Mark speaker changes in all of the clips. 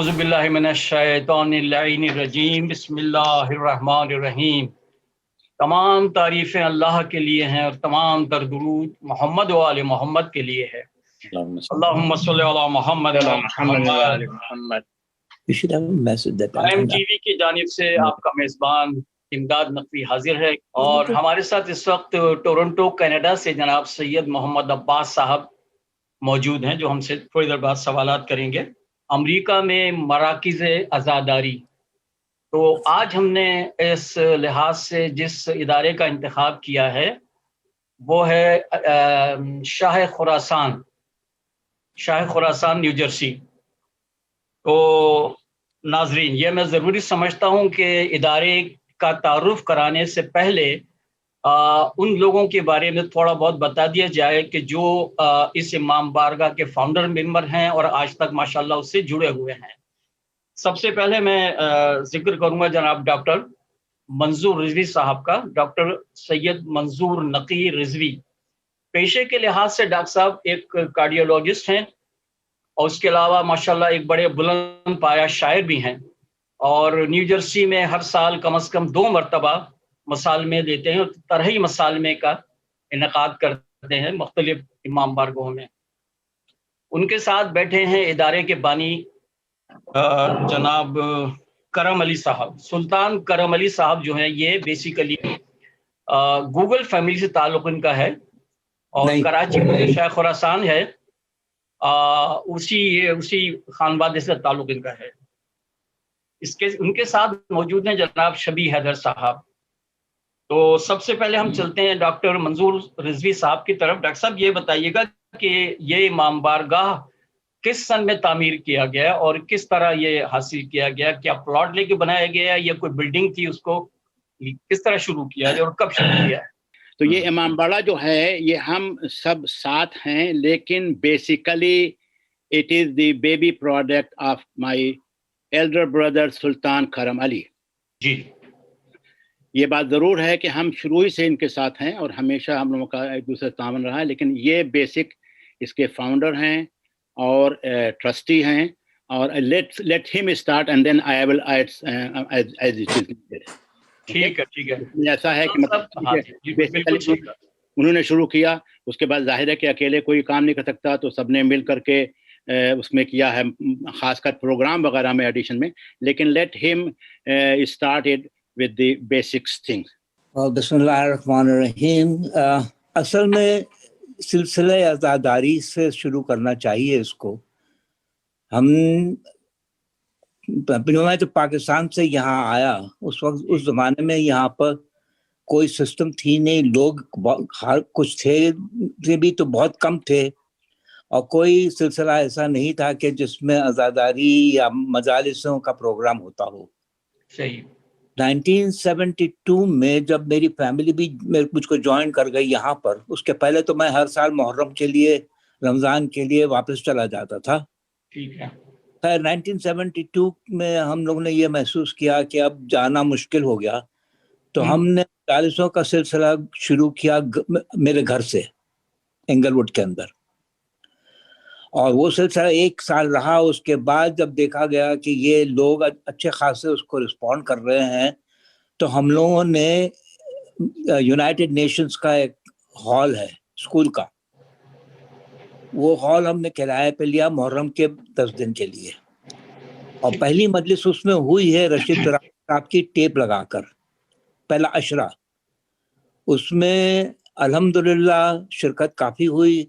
Speaker 1: اعوذ باللہ من الشیطان اللعین الرجیم، بسم اللہ الرحمن الرحیم۔ تمام تعریفیں اللہ کے لیے ہیں اور تمام در درود محمد و آل محمد کے لیے ہے۔ اللہم صلی علی محمد و آل محمد۔ ٹی وی کی جانب سے آپ کا میزبان امداد نقوی حاضر ہے، اور ہمارے ساتھ اس وقت ٹورنٹو کینیڈا سے جناب سید محمد عباس صاحب موجود ہیں، جو ہم سے تھوڑی دیر بعد سوالات کریں گے۔ امریکہ میں مراکز عزاداری، تو آج ہم نے اس لحاظ سے جس ادارے کا انتخاب کیا ہے وہ ہے شاہ خراسان نیو جرسی۔ تو ناظرین، یہ میں ضروری سمجھتا ہوں کہ ادارے کا تعارف کرانے سے پہلے ان لوگوں کے بارے میں تھوڑا بہت بتا دیا جائے کہ جو اس امام بارگاہ کے فاؤنڈر ممبر ہیں اور آج تک ماشاءاللہ اس سے جڑے ہوئے ہیں۔ سب سے پہلے میں ذکر کروں گا جناب ڈاکٹر منظور رضوی صاحب کا۔ ڈاکٹر سید منظور نقی رضوی پیشے کے لحاظ سے ڈاکٹر صاحب ایک کارڈیولوجسٹ ہیں، اور اس کے علاوہ ماشاءاللہ ایک بڑے بلند پایہ شاعر بھی ہیں، اور نیو جرسی میں ہر سال کم از کم 2 مرتبہ مسالمے دیتے ہیں اور طرحی مسالمے کا انعقاد کرتے ہیں مختلف امام بارگاہوں میں۔ ان کے ساتھ بیٹھے ہیں ادارے کے بانی جناب کرم علی صاحب۔ سلطان کرم علی صاحب جو ہیں یہ بیسیکلی گوگل فیملی سے تعلق ان کا ہے، اور کراچی میں شاہ خراسان ہے اسی خانوادے سے تعلق ان کا ہے۔ ان کے ساتھ موجود ہیں جناب شبیہ حیدر صاحب۔ تو سب سے پہلے ہم چلتے ہیں ڈاکٹر منظور رضوی صاحب کی طرف۔ ڈاکٹر صاحب یہ بتائیے گا کہ یہ امام بارگاہ کس سن میں تعمیر کیا گیا اور کس طرح یہ حاصل کیا گیا؟ کیا پلاٹ لے کے بنایا گیا یا کوئی بلڈنگ تھی؟ اس کو کس طرح شروع کیا اور کب شروع کیا ہے؟
Speaker 2: تو یہ امام باڑہ جو ہے یہ ہم سب ساتھ ہیں، لیکن basically it is the baby product of my elder brother Sultan Karam Ali.
Speaker 1: جی،
Speaker 2: یہ بات ضرور ہے کہ ہم شروع ہی سے ان کے ساتھ ہیں اور ہمیشہ ہم لوگوں کا ایک دوسرے تعاون رہا ہے، لیکن یہ بیسک اس کے فاؤنڈر ہیں اور ٹرسٹی ہیں، اور لیٹ ہم start and then I will as it is needed.
Speaker 1: ٹھیک ہے۔
Speaker 2: ایسا ہے کہ مطلب انہوں نے شروع کیا، اس کے بعد ظاہر ہے کہ اکیلے کوئی کام نہیں کر سکتا، تو سب نے مل کر کے اس میں کیا ہے، خاص کر پروگرام وغیرہ میں ایڈیشن میں، لیکن لیٹ ہم started with the basics things۔
Speaker 3: بسم اللہ الرحمن الرحیم۔ اصل میں سلسلہ عزاداری سے شروع کرنا چاہیے اس کو۔ میں جب پاکستان سے یہاں آیا اس وقت، اس زمانے میں یہاں پر کوئی سسٹم تھی نہیں، لوگ کچھ تھے بھی تو بہت کم تھے، اور کوئی سلسلہ ایسا نہیں تھا کہ جس میں عزاداری یا مجالسوں کا پروگرام ہوتا ہو۔
Speaker 1: صحیح۔
Speaker 3: 1972 میں جب میری فیملی بھی مجھ کو جوائن کر گئی یہاں پر، اس کے پہلے تو میں ہر سال محرم کے لیے، رمضان کے لیے واپس چلا جاتا تھا۔
Speaker 1: ٹھیک ہے۔
Speaker 3: خیر 1972 میں ہم لوگوں نے یہ محسوس کیا کہ اب جانا مشکل ہو گیا، تو ہم نے 40 کا سلسلہ شروع کیا میرے گھر سے انگل ووڈ کے اندر، اور وہ سلسلہ 1 سال رہا۔ اس کے بعد جب دیکھا گیا کہ یہ لوگ اچھے خاصے اس کو رسپونڈ کر رہے ہیں، تو ہم لوگوں نے یونائٹڈ نیشنز کا ایک ہال ہے اسکول کا، وہ ہال ہم نے کرایہ پہ لیا محرم کے 10 دن کے لیے، اور پہلی مجلس اس میں ہوئی ہے رشید صاحب کی ٹیپ لگا کر، پہلا عشرہ۔ اس میں الحمدللہ شرکت کافی ہوئی،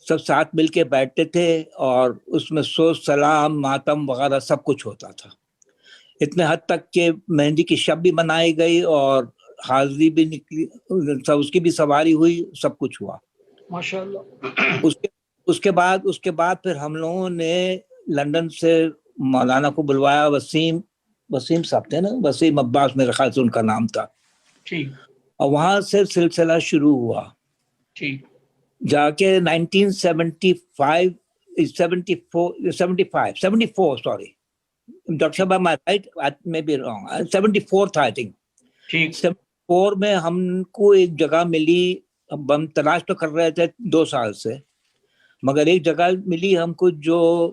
Speaker 3: سب ساتھ مل کے بیٹھتے تھے، اور اس میں سوز سلام ماتم وغیرہ سب کچھ ہوتا تھا، اتنے حد تک کہ مہندی کی شب بھی منائی گئی اور حاضری بھی نکلی، سب اس کی بھی سواری ہوئی، سب کچھ ہوا
Speaker 1: ماشاءاللہ۔
Speaker 3: اس کے بعد پھر ہم لوگوں نے لندن سے مولانا کو بلوایا، وسیم صاحب تھے نا، وسیم عباس میرے خیال سے ان کا نام تھا،
Speaker 1: ٹھیک،
Speaker 3: اور وہاں سے سلسلہ شروع ہوا۔
Speaker 1: ٹھیک،
Speaker 3: جا کے 1975 سوری ڈاکٹر صاحب am I right? I may be wrong. 74 تھا I think۔
Speaker 1: ٹھیک،
Speaker 3: 74 میں ہم کو ایک جگہ ملی، ہم تلاش تو کر رہے تھے 2 سال سے، مگر ایک جگہ ملی ہم کو جو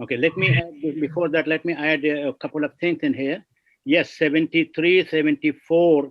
Speaker 2: Okay, before that, let me add a couple of things in here. Yes, 73, 74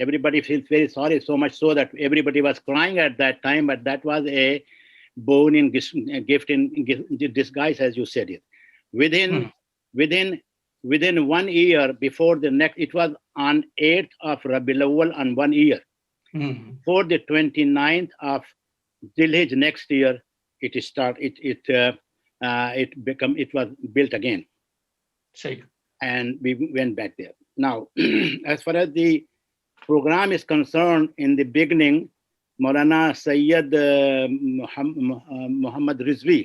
Speaker 2: everybody feels very sorry, so much so that everybody was crying at that time, but that was a born in gift in disguise, as you said it. Within 1 year before the next, it was on 8th of Rabiul Awwal on 1 year. For the 29th of Dhul-Hijjah next year, it was built again. And we went back there. Now, as far as the program is concerned, in the beginning, Maulana Sayyid Muhammad Rizvi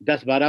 Speaker 2: 10, 12,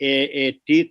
Speaker 2: 80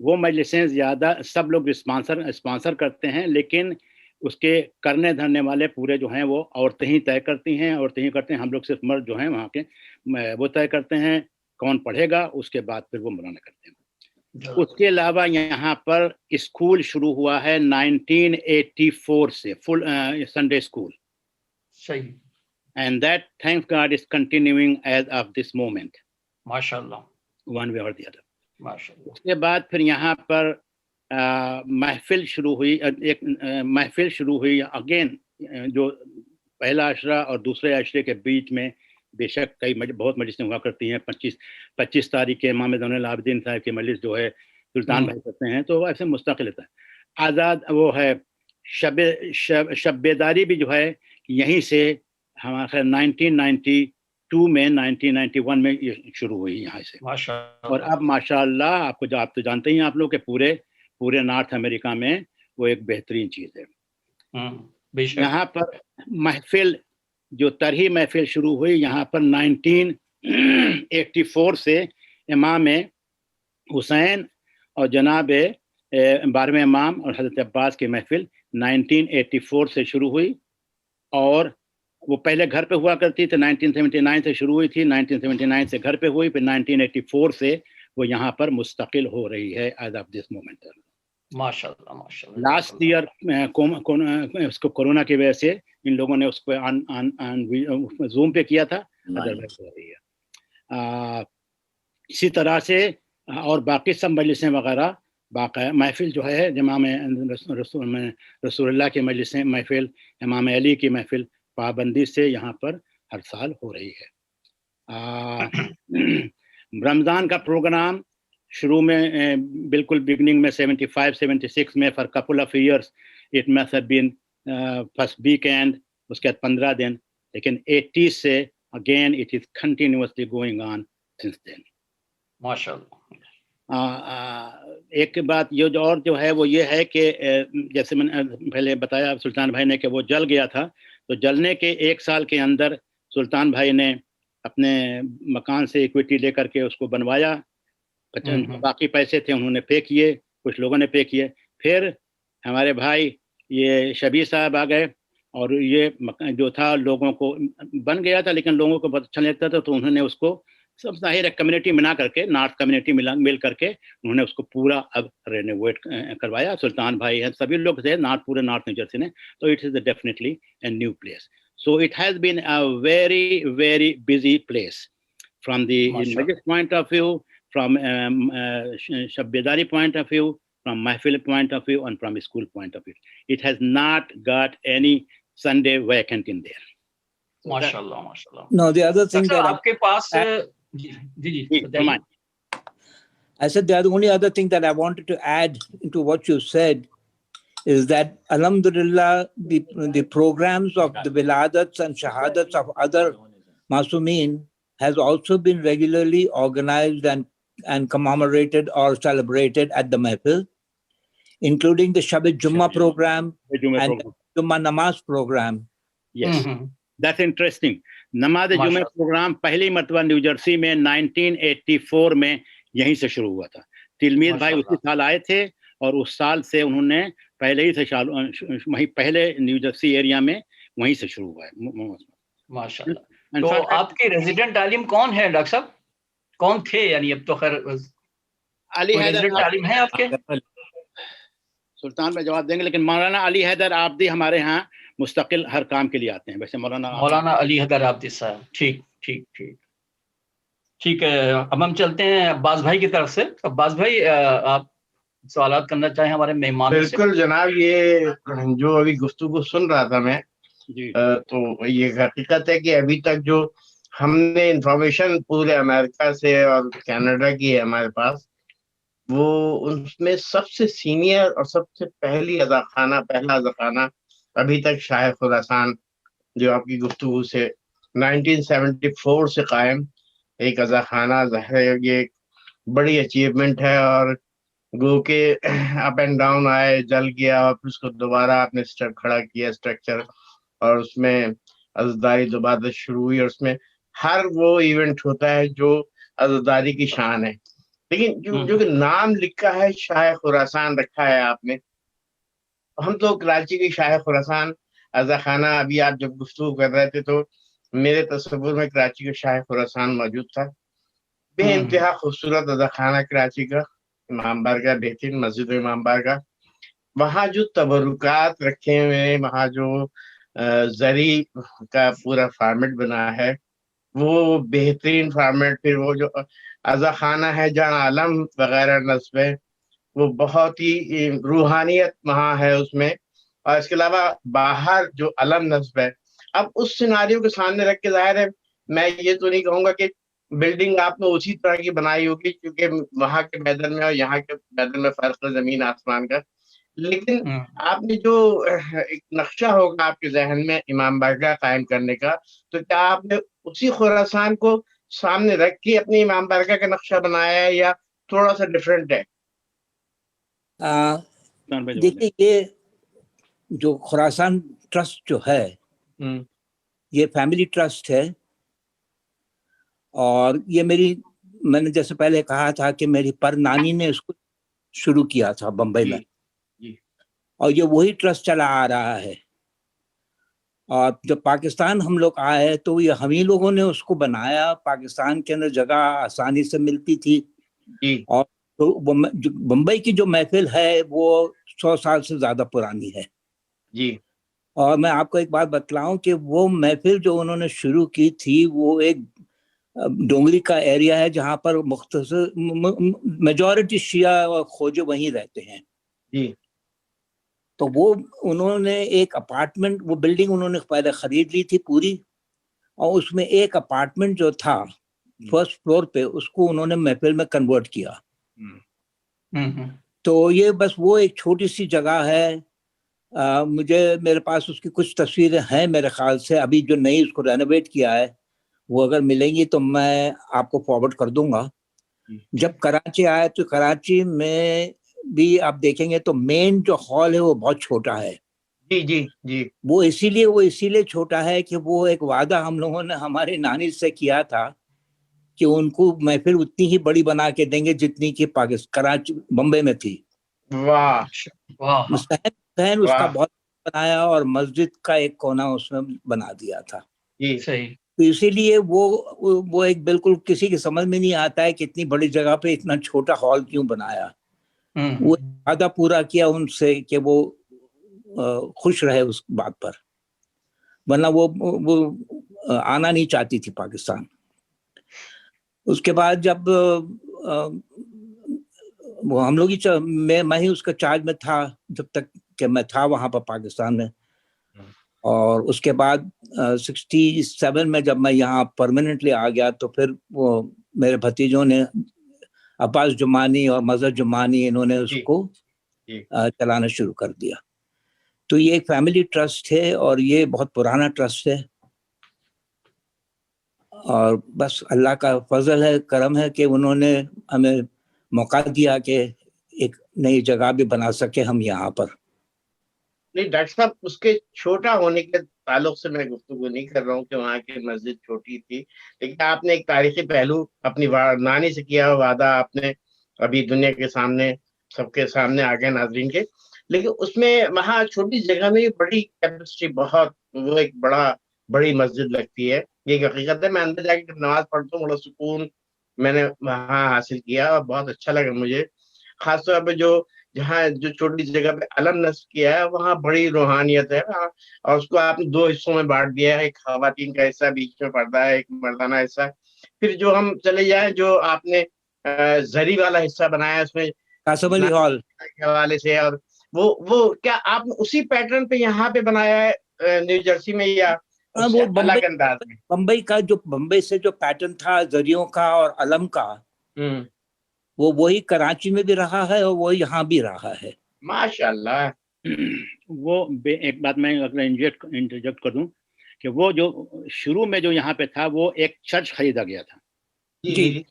Speaker 2: وہ مجلسیں زیادہ سب لوگ sponsor کرتے ہیں، لیکن اس کے کرنے دھرنے والے پورے جو ہیں وہ عورتیں ہی طے کرتی ہیں، عورتیں ہی کرتے ہیں. ہم لوگ صرف مرد جو ہیں وہاں کے وہ طے کرتے ہیں کون پڑھے گا، اس کے بعد پھر وہ مولانا کرتے ہیں. اس کے علاوہ یہاں پر اسکول شروع ہوا ہے 1984 سے، فل سنڈے اسکول.
Speaker 1: صحیح.
Speaker 2: And that, thank God, is continuing as of this moment.
Speaker 1: ماشاءاللہ.
Speaker 2: One way or the other.
Speaker 1: ماشاءاللہ.
Speaker 2: اس کے بعد پھر یہاں پر محفل شروع ہوئی، ایک محفل شروع ہوئی اگین، جو پہلا عشرہ اور دوسرے عشرے کے بیچ میں بے شک کئی بہت مجلسیں ہوا کرتی ہیں. 25 تاریخ کے امام زین العابدین صاحب کی مجلس جو ہے سلطان بھائی کرتے ہیں، تو ایسے مستقل ہوتا ہے. آزاد وہ ہے شب بیداری بھی جو ہے یہیں سے ہمارا خیر 1992 میں 1991 میں شروع ہوئی یہاں سے. اور اب ماشاءاللہ آپ تو جانتے ہی ہیں آپ لوگ کہ پورے نارتھ امریکہ میں وہ ایک بہترین چیز ہے. یہاں پر محفل جو طرحی محفل شروع ہوئی یہاں پر 1984 سے امام حسین اور جناب 12ویں امام اور حضرت عباس کی محفل 1984 سے شروع ہوئی، اور وہ پہلے گھر پہ ہوا کرتی تھی. 1979 سے شروع ہوئی تھی، 1979 سے گھر پہ ہوئی، پھر 1984 سے وہ یہاں پر مستقل ہو رہی ہے ایز آف دس مومنٹ.
Speaker 1: ماشاءاللہ ماشاءاللہ.
Speaker 2: لاسٹ ایئر اس کو کورونا کی وجہ سے ان لوگوں نے اس کو زوم پہ کیا تھا. اسی طرح سے اور باقی سب مجلسیں وغیرہ باقی محفل جو ہے امام رسول اللہ کی مجلسیں، محفل امام علی کی محفل پابندی سے یہاں پر ہر سال ہو رہی ہے. رمضان کا پروگرام شروع میں بالکل بگننگ میں 75-76 میں for couple of years it must have been first weekend, اس کے بعد 15 دن، لیکن 80 سے again it is continuously going on since then.
Speaker 1: ماشاءاللہ.
Speaker 2: ایک بات یہ جو ہے وہ یہ ہے کہ جیسے میں نے پہلے بتایا سلطان بھائی نے کہ وہ جل گیا تھا، تو جلنے کے 1 سال کے اندر سلطان بھائی نے اپنے مکان سے ایکویٹی لے کر کے اس کو بنوایا. باقی پیسے تھے انہوں نے پے کیے، کچھ لوگوں نے پے کیے. پھر ہمارے بھائی یہ شبیر صاحب آ گئے، اور یہ جو تھا لوگوں کو بن گیا تھا لیکن لوگوں کو بہت اچھا لگتا تھا، تو انہوں نے اس کو سب ظاہر ہے کمیونٹی ملا کر کے، نارتھ کمیونٹی مل کر کے انہوں نے اس کو پورا اب رینوویٹ کروایا. سلطان بھائی ہیں، سبھی لوگ تھے پورے نارتھ نیو جرسی نے. تو it is definitely a new place. So it has been a very very busy place from the majlis point of view, from Shab Bedari point of view, from Mahfil point of view, and from school point of view. It has not got any Sunday vacant in there.
Speaker 1: MashaAllah, MashaAllah.
Speaker 3: No, the other thing that
Speaker 1: aapke paas
Speaker 3: I said the only other thing that I wanted to add into what you said is that alhamdulillah the programs of the wiladats and shahadats of other Masumeen has also been regularly organized and commemorated or celebrated at the Mahfil, including the Shab-e-Jummah program and Jummah Namaz program.
Speaker 2: Yes, that's interesting. Namaz Jummah program پہلی مرتبہ new Jersey میں 1984 میں یہیں سے شروع ہوا تھا. تلمیذ بھائی اسی سال آئے تھے، اور اس سال سے انہوں نے پہلے ہی سے وہیں پہلے نیو جرسی ایریا میں وہیں سے شروع ہوا ہے.
Speaker 1: ماشاءاللہ. تو آپ کے ریزیڈنٹ عالم کون ہے ڈاکٹر صاحب؟ کون تھے؟ یعنی اب تو خیر
Speaker 2: علی حیدر
Speaker 1: عالم ہے آپ کے؟
Speaker 2: سلطان میں جواب دیں گے، لیکن مولانا علی حیدر آبدی ہمارے ہاں مستقل ہر کام کے لیے آتے ہیں. ویسے مولانا
Speaker 1: علی حیدر آبدی صاحب. ٹھیک ٹھیک ٹھیک ٹھیک ہے. اب ہم چلتے ہیں عباس بھائی کی طرف سے. عباس بھائی آپ سوالات کرنا چاہیں ہمارے مہمان سے؟
Speaker 4: بالکل جناب، یہ جو ابھی گفتگو سن رہا تھا میں، تو یہ حقیقت ہے کہ ابھی تک جو ہم نے انفارمیشن پورے امریکہ سے اور کینیڈا کی ہے ہمارے پاس، وہ اس میں سب سے سینئر اور سب سے پہلا اذاخانہ ابھی تک شاہ خراسان، جو آپ کی گفتگو سے 1974 سے قائم ایک اذاخانہ، ظاہر یہ ایک بڑی اچیومنٹ ہے. اور گو کہ اپ اینڈ ڈاؤن آئے، جل گیا، اور پھر اس کو دوبارہ آپ نے کھڑا کیا اسٹرکچر، اور اس میں عزاداری دوبارہ شروع ہوئی، اور اس میں ہر وہ ایونٹ ہوتا ہے جو عزاداری کی شان ہے. لیکن جو کہ نام لکھا ہے شاہ خراسان رکھا ہے آپ نے. ہم تو کراچی کی شاہ خراسان اعضا خانہ، ابھی آپ جب گفتگو کر رہے تھے تو میرے تصور میں کراچی کا شاہ خراسان موجود تھا. بے انتہا خوبصورت اعضا خانہ کراچی کا، امام بارگاہ، بہترین مسجد امام بارگاہ. وہاں جو تبرکات رکھے ہوئے، وہاں جو زری کا پورا فارمیٹ بنا ہے وہ بہترین فارمیٹ. پھر وہ جو اعضا خانہ ہے جہاں علم وغیرہ نصب ہے وہ بہت ہی روحانیت وہاں ہے اس میں. اور اس کے علاوہ باہر جو علم نصب ہے، اب اس سیناریو کے سامنے رکھ کے ظاہر ہے میں یہ تو نہیں کہوں گا کہ بلڈنگ آپ نے اسی طرح کی بنائی ہوگی، کیونکہ وہاں کے میدان میں اور یہاں کے میدان میں فرق ہے زمین آسمان کا. لیکن آپ نے جو ایک نقشہ ہوگا آپ کے ذہن میں امام بارگاہ قائم کرنے کا، تو کیا آپ نے اسی خراسان کو سامنے رکھ کے اپنی امام بارگاہ کا نقشہ بنایا ہے یا تھوڑا سا ڈفرینٹ ہے؟
Speaker 3: دیکھیے، یہ جو خراسان ٹرسٹ جو ہے یہ فیملی ٹرسٹ ہے، اور یہ میں نے جیسے پہلے کہا تھا کہ میری پر نانی نے اس کو شروع کیا تھا بمبئی میں، اور یہ وہی ٹرسٹ چلا آ رہا ہے. اور جب پاکستان ہم لوگ آئے تو یہ ہم ہی لوگوں نے اس کو بنایا. پاکستان کے اندر جگہ آسانی سے ملتی تھی، اور بمبئی کی جو محفل ہے وہ 100 سال سے زیادہ پرانی ہے. اور میں آپ کو ایک بات بتلاؤں کہ وہ محفل جو انہوں نے شروع کی تھی وہ ایک ڈونگری کا ایریا ہے جہاں پر مختصر میجورٹی شیعہ اور کھوجے وہیں رہتے ہیں. تو وہ انہوں نے ایک اپارٹمنٹ، وہ بلڈنگ انہوں نے پہلے خرید لی تھی پوری، اور اس میں ایک اپارٹمنٹ جو تھا فرسٹ فلور پہ اس کو انہوں نے محفل میں کنورٹ کیا. تو یہ بس وہ ایک چھوٹی سی جگہ ہے. میرے پاس اس کی کچھ تصویریں ہیں میرے خیال سے، ابھی جو نئی اس کو رینوویٹ کیا ہے وہ اگر ملیں گی تو میں آپ کو فارورڈ کر دوں گا. جب کراچی آئے تو کراچی میں بھی آپ دیکھیں گے تو مین جو ہال ہے وہ بہت چھوٹا ہے. وہ اسی لیے چھوٹا ہے کہ وہ ایک وعدہ ہم لوگوں نے ہماری نانی سے کیا تھا کہ ان کو محفل اتنی ہی بڑی بنا کے دیں گے جتنی کہ کراچی بمبئی میں تھی. صحن اس کا بہت بنایا اور مسجد کا ایک کونا اس میں بنا دیا تھا. تو اسی لیے وہ ایک بالکل کسی کی سمجھ میں نہیں آتا ہے کہ اتنی بڑی جگہ پہ اتنا چھوٹا ہال کیوں بنایا. وہ وعدہ پورا کیا ان سے کہ وہ خوش رہے اس بات پر، ورنہ وہ آنا نہیں چاہتی تھی پاکستان. اس کے بعد جب وہ ہم لوگ میں ہی اس کا چارج میں تھا جب تک کہ میں تھا وہاں پر پاکستان میں. اور اس کے بعد 67 میں جب میں یہاں پرماننٹلی آ گیا تو پھر وہ میرے بھتیجوں نے عباس جمانی اور مظہر جمانی انہوں نے اس کو چلانا شروع کر دیا. تو یہ ایک فیملی ٹرسٹ ہے اور یہ بہت پرانا ٹرسٹ ہے، اور بس اللہ کا فضل ہے، کرم ہے کہ انہوں نے ہمیں موقع دیا کہ ایک نئی جگہ بھی بنا سکے ہم یہاں پر.
Speaker 4: نہیں ڈاکٹر صاحب، اس کے چھوٹا ہونے کے تعلق سے میں گفتگو نہیں کر رہا ہوں کہ وہاں کی مسجد چھوٹی تھی، لیکن آپ نے ایک تاریخی پہلو اپنی نانی سے کیا وعدہ آپ نے ابھی دنیا کے سامنے، سب کے سامنے آ گئے ناظرین کے. لیکن اس میں وہاں چھوٹی جگہ میں بڑی کیپیسٹی، بہت وہ ایک بڑی مسجد لگتی ہے. یہ حقیقت ہے، میں اندر جا کے نماز پڑھتا ہوں بڑا سکون میں نے وہاں حاصل کیا اور بہت اچھا لگا مجھے. خاص طور پہ جہاں جو چھوٹی جگہ پہ علم نصب کیا ہے وہاں بڑی روحانیت ہے. اور اس کو آپ نے 2 حصوں میں بانٹ دیا ہے، ایک خواتین کا حصہ بیچ میں پڑتا ہے، ایک مردانہ حصہ. پھر جو ہم چلے جائیں جو آپ نے زری والا حصہ بنایا اس میں
Speaker 3: قاسم علی ہال
Speaker 4: کے حوالے سے، اور وہ کیا آپ نے اسی پیٹرن پہ یہاں پہ بنایا ہے نیو جرسی میں یا
Speaker 3: وہ
Speaker 4: الگ انداز میں؟
Speaker 3: بمبئی سے جو پیٹرن تھا زریوں کا اور علم کا، وہی کراچی میں بھی رہا ہے اور وہ یہاں بھی رہا ہے.
Speaker 4: ماشاءاللہ.
Speaker 2: وہ ایک بات میں انٹرجیکٹ کر دوں کہ وہ جو شروع میں جو یہاں پہ تھا وہ ایک چرچ خریدا گیا تھا.
Speaker 3: جی.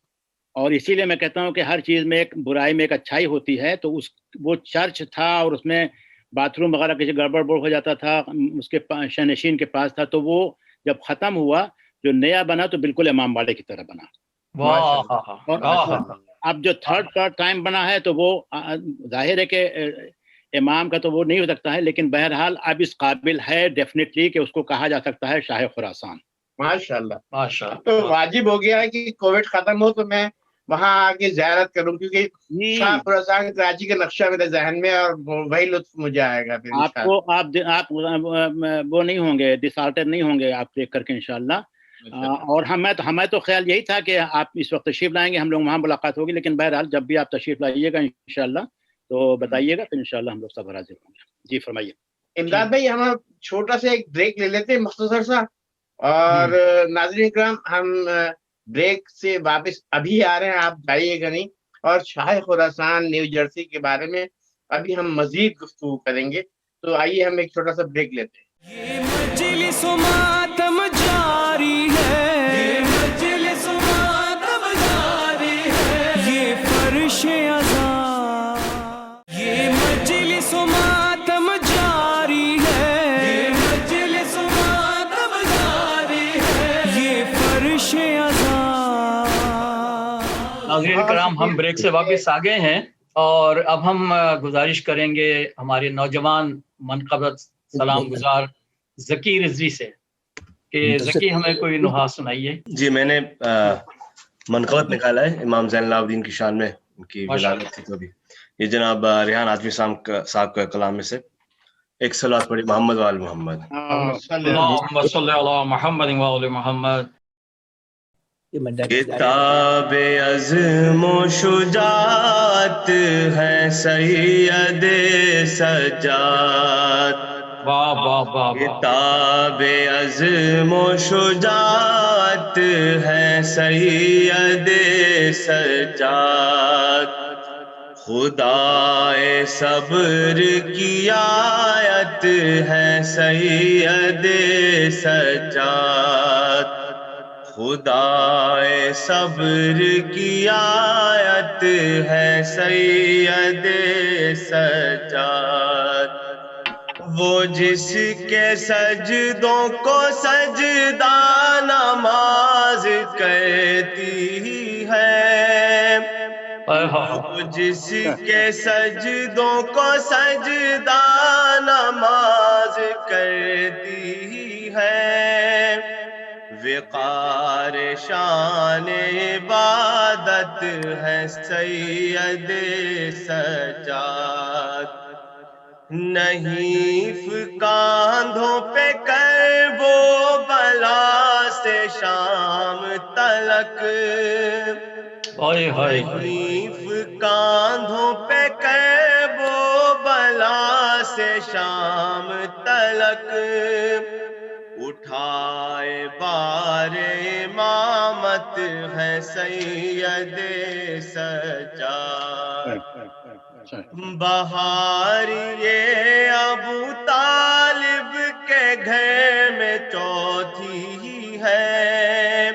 Speaker 2: اور اسی لیے میں کہتا ہوں کہ ہر چیز میں ایک برائی میں ایک اچھائی ہوتی ہے. تو وہ چرچ تھا اور اس میں باتھ روم وغیرہ کسی گڑبڑ ہو جاتا تھا، اس کے شنشین کے پاس تھا. تو وہ جب ختم ہوا جو نیا بنا تو بالکل امام باڑے کی طرح بنا. اور اب جو تھرڈ ٹائم بنا ہے تو وہ ظاہر ہے کہ امام کا تو وہ نہیں ہو سکتا ہے، لیکن بہرحال اب اس قابل ہے ڈیفینیٹلی کہ اس کو کہا جا سکتا ہے شاہ خراسان.
Speaker 4: ماشاء اللہ
Speaker 1: ماشاء اللہ.
Speaker 4: تو واجب ہو گیا ہے کہ کووڈ ختم ہو تو میں وہاں آ کے زیارت کروں، کیونکہ شاہ خراسان کراچی کا نقشہ میرے ذہن میں، اور وہی لطف مجھے آئے گا.
Speaker 2: آپ وہ نہیں ہوں گے، ڈسارٹر نہیں ہوں گے آپ دیکھ کر کے انشاءاللہ. اور ہمیں تو خیال یہی تھا کہ آپ اس وقت تشریف لائیں گے، ہم لوگ وہاں ملاقات ہوگی، لیکن بہرحال جب بھی آپ تشریف لائیے گا انشاءاللہ تو بتائیے گا، تو انشاءاللہ ہم لوگ سب حاضر ہوں گے. جی فرمائیے.
Speaker 4: امداد بھائی ہم چھوٹا سا ایک بریک لے لیتے ہیں مختصر سا، اور ناظرین کرام ہم بریک سے واپس ابھی آ رہے ہیں، آپ جائیے گا نہیں. اور شاہ خراسان نیو جرسی کے بارے میں ابھی ہم مزید گفتگو کریں گے، تو آئیے ہم ایک چھوٹا سا بریک لیتے ہیں.
Speaker 5: یہ مجلس و ماتم جاری ہے، یہ مجلس و ماتم جاری ہے، یہ فرش عذاب، یہ مجلس و ماتم جاری ہے، یہ مجلس و ماتم جاری ہے، یہ فرش عذاب.
Speaker 1: ناظرین کرام ہم بریک سے واپس آ گئے ہیں، اور اب ہم گزارش کریں گے ہمارے نوجوان منقبت سلام گزار ذکی رضوی سے کہ ذکی ہمیں کوئی نحات سنائیے.
Speaker 6: جی میں نے منقبت نکالا ہے امام زین العابدین کی شان میں، ان کی ولادت تھی تو ابھی. یہ جناب ریحان آجمی صاحب کا کلام میں سے ایک صلوات پڑھی، محمد وآل محمد.
Speaker 1: اللہم صلی علی محمد وآل محمد.
Speaker 6: کتاب عزم و شجاعت ہے سید سجاد، کتاب عزم و شجاعت ہے سید سجاد، خدائے صبر کی آیت ہے سید سجاد، خدائے صبر کی آیت ہے سید سجاد، وہ جس کے سجدوں کو سجدہ نماز کہتی ہے، وہ جس کے سجدوں کو سجدہ نماز کہتی ہے، وقار شان عبادت ہے سید سجاد، نہیں کاندھوں پہ کرب و بلا سے شام تلک، نہیں کاندھوں پہ کرب و بلا سے شام تلک، اٹھائے بار امامت ہے سید سجاد، بہار یہ ابو طالب کے گھر میں چوتھی ہے،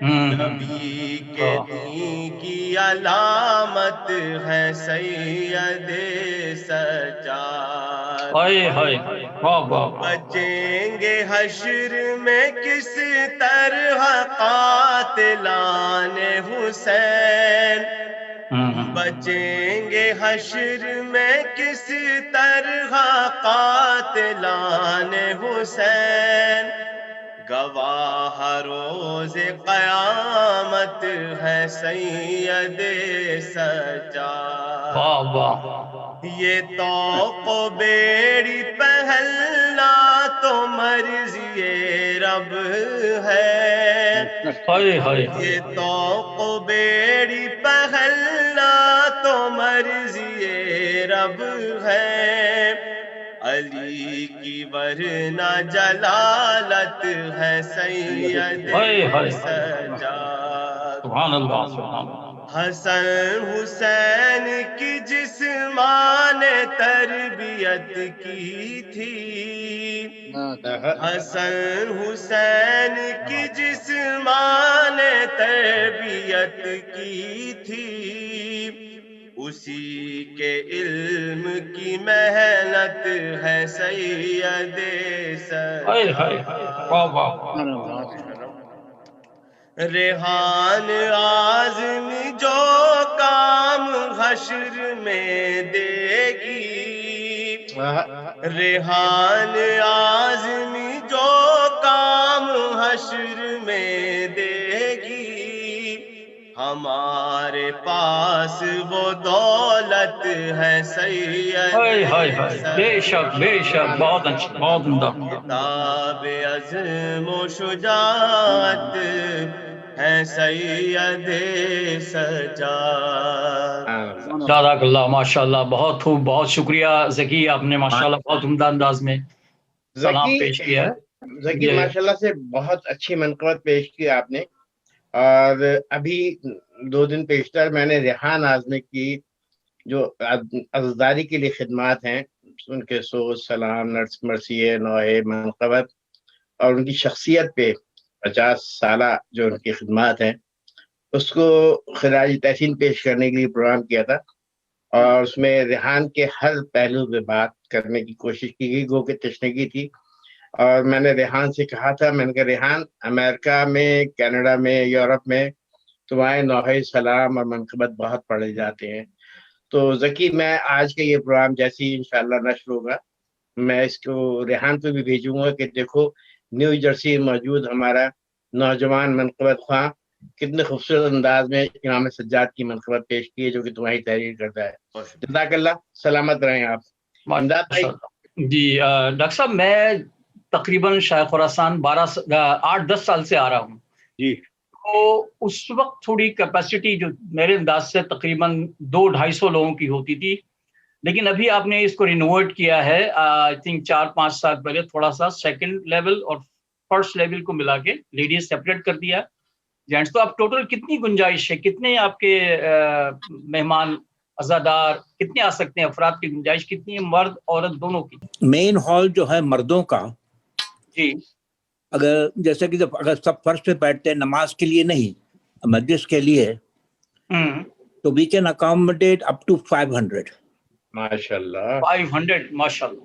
Speaker 6: نبی کے دین کی علامت ہے سید سجاد، بچیں گے حشر میں کس طرح قاتلان حسین، بچیں گے حشر میں کس طرح قاتلان حسین، گواہ روز قیامت ہے سید سجاد، یہ طوق و بیڑی پہلنا تو مرضی رب ہے، یہ طوق و بیڑی پہلنا تو مرضی رب ہے، علی کی ورنہ جلالت ہے سید سجاد،
Speaker 1: سبحان اللہ سبحان اللہ.
Speaker 6: حسن حسین کی جسمانی تربیت کی تھی، حسن حسین کی جسمانی تربیت کی تھی، اسی کے علم کی محنت ہے سید سجاد، ریحان آزمی جو کا کام حشر میں دے گی، ریحان اعظمی جو کام حشر میں دے گی، ہمارے پاس وہ دولت ہے سید،
Speaker 1: ہائے ہائے ہائے، بے شک بے شک، بہت اچھا، بہت عمدہ۔
Speaker 6: کتاب عزم و شجاعت ہے سید سجاد۔
Speaker 1: جزاک اللہ، ماشاء اللہ، بہت خوب، بہت شکریہ ذکی، آپ نے ماشاء اللہ بہت عمدہ انداز میں کلام پیش کیا ہے۔
Speaker 4: ذکی ماشاء اللہ سے بہت اچھی منقبت پیش کی آپ نے، اور ابھی 2 دن پیشتر میں نے ریحان اعظمی کی جو عزاداری کے لیے خدمات ہیں، ان کے سوز، سلام، مرثیے، نوحے، منقبت اور ان کی شخصیت پہ 50 سالہ جو ان کی خدمات ہیں، اس کو خراج تحسین پیش کرنے کے لیے پروگرام کیا تھا، اور اس میں ریحان کے ہر پہلو پہ بات کرنے کی کوشش کی گئی، گو کہ تشنگی تھی۔ اور میں نے ریحان سے کہا تھا، میں نے کہا ریحان، امریکہ میں، کینیڈا میں، یورپ میں تمہارے نوحے، سلام اور منقبت بہت پڑھے جاتے ہیں، تو ذکی میں آج کا یہ پروگرام جیسے ہی انشاءاللہ نشر ہوگا، میں اس کو ریحان پہ بھی بھیجوں گا کہ دیکھو نیو جرسی موجود ہمارا نوجوان منقبت خواں کتنے خوبصورت انداز میں امام سجاد کی منقبت پیش کی ہے، جو کہ تمہاری تحریر کرتا ہے۔ جزاک اللہ، سلامت رہیں آپ۔ امداد بھائی۔
Speaker 1: جی ڈاکٹر صاحب، میں تقریباً شاہ خراسان 8-10 سال سے آ رہا ہوں
Speaker 2: جی،
Speaker 1: تو اس وقت تھوڑی کیپیسٹی جو میرے انداز سے تقریباً 200-250 لوگوں کی ہوتی تھی، لیکن ابھی آپ نے اس کو رینوویٹ کیا ہے، آئی تھنک 4-5 سال پہلے تھوڑا سا سیکنڈ لیول اور فرسٹ لیول کو ملا کے لیڈیز سیپریٹ کر دیا، جینٹس۔ تو اب ٹوٹل کتنی گنجائش ہے، کتنے آپ کے مہمان عزادار کتنے آ سکتے ہیں، افراد کی گنجائش کتنی ہے، مرد عورت دونوں کی؟
Speaker 3: مین ہال جو ہے مردوں کا،
Speaker 1: جی،
Speaker 3: اگر جیسے کہ اگر سب فرش پہ بیٹھتے ہیں نماز کے لیے نہیں، مجلس کے لیے، تو we can accommodate up to 500
Speaker 4: ماشاء اللہ
Speaker 1: 500 ماشاء اللہ،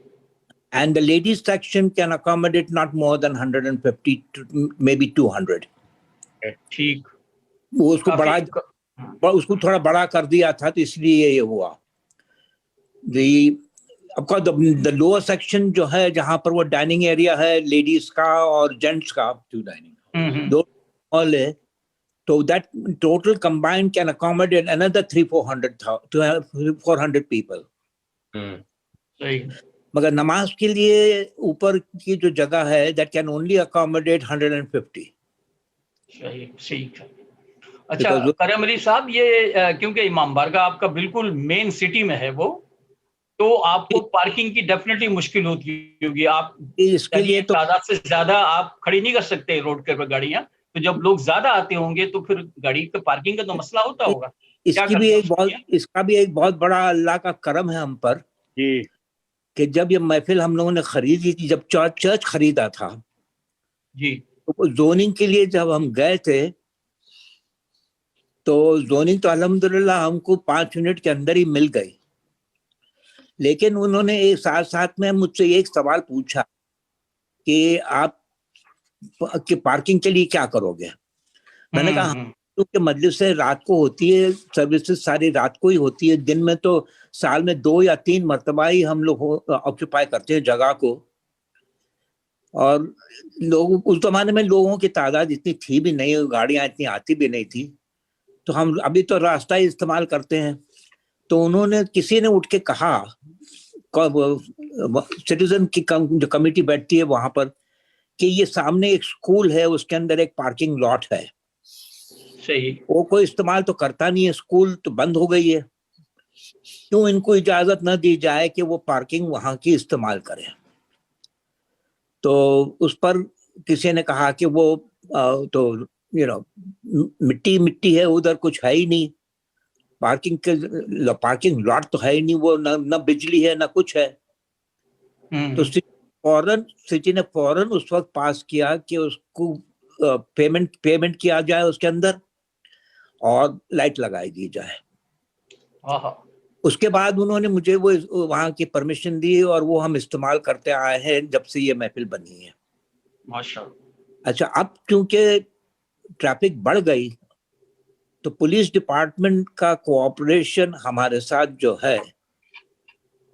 Speaker 3: and the ladies section can accommodate not more than 150 to maybe 200.
Speaker 1: ٹھیک،
Speaker 3: وہ اس کو بڑا، اس کو تھوڑا بڑا کر دیا تھا تو اس لیے یہ ہوا۔ the lower section جو ہے جہاں پر وہ ڈائننگ ایریا ہے لیڈیز کا اور جینٹس کا، دو ہال ہے، تو that total combined can accommodate another 300-400 people.
Speaker 1: صحیح،
Speaker 3: مگر نماز کے لیے اوپر کی جو جگہ ہے that can only accommodate 150.
Speaker 1: صحیح، ٹھیک ہے۔ اچھا کرم علی صاحب، یہ کیونکہ امام بارگاہ آپ کا بالکل مین سٹی میں ہے وہ، تو آپ کو پارکنگ کی ڈیفینیٹلی مشکل ہوتی ہوگی، آپ
Speaker 3: اس کے لیے تو
Speaker 1: تعداد سے زیادہ آپ کھڑی نہیں کر سکتے روڈ کے پر گاڑیاں، تو جب لوگ زیادہ آتے ہوں گے تو پھر گاڑی کا پارکنگ کا تو مسئلہ ہوتا ہوگا۔
Speaker 3: اس کا بھی ایک بہت بڑا اللہ کا کرم ہے ہم پر، کہ جب یہ محفل ہم لوگوں نے خریدی تھی، جب چرچ خریدا تھا
Speaker 1: جی،
Speaker 3: زوننگ کے لیے جب ہم گئے تھے، تو زوننگ تو الحمدللہ ہم کو 5 منٹ کے اندر ہی مل گئی، لیکن انہوں نے ایک ساتھ میں مجھ سے ایک سوال پوچھا کہ آپ کہ پارکنگ کے لیے کیا کرو گے؟ میں نے کہا کیونکہ مجلس سے رات کو ہوتی ہے، سروسز ساری رات کو ہی ہوتی ہے، دن میں تو سال میں 2 یا 3 مرتبہ ہی ہم لوگ آکوپائی کرتے ہیں جگہ کو، اور لوگ اس زمانے میں لوگوں کی تعداد اتنی تھی بھی نہیں، گاڑیاں اتنی آتی بھی نہیں تھی، تو ہم ابھی تو راستہ ہی استعمال کرتے ہیں۔ تو انہوں نے کسی نے اٹھ کے کہا، سٹیزن کی جو کمیٹی بیٹھتی ہے وہاں پر، کہ یہ سامنے ایک سکول ہے، اس کے اندر ایک پارکنگ لاٹ ہے،
Speaker 1: صحیح،
Speaker 3: وہ کوئی استعمال تو کرتا نہیں ہے، سکول تو بند ہو گئی ہے، کیوں ان کو اجازت نہ دی جائے کہ وہ پارکنگ وہاں کی استعمال کریں؟ تو اس پر کسی نے کہا کہ وہ تو مٹی ہے، ادھر کچھ ہے ہی نہیں، پارکنگ لاٹ تو ہے ہی نہیں، وہ نہ بجلی ہے نہ کچھ ہے۔ تو سٹی نے فوراً اس وقت پاس کیا کہ اس کو پیمنٹ کیا جائے اس کے اندر، اور لائٹ لگائی دی جائے۔ اس کے بعد انہوں نے مجھے وہ وہاں کی پرمیشن دی، اور وہ ہم استعمال کرتے آئے ہیں جب سے یہ محفل بنی ہے۔
Speaker 1: ماشاءاللہ۔
Speaker 3: اچھا، اب کیونکہ ٹریفک بڑھ گئی، تو پولیس ڈپارٹمنٹ کا کوآپریشن ہمارے ساتھ جو ہے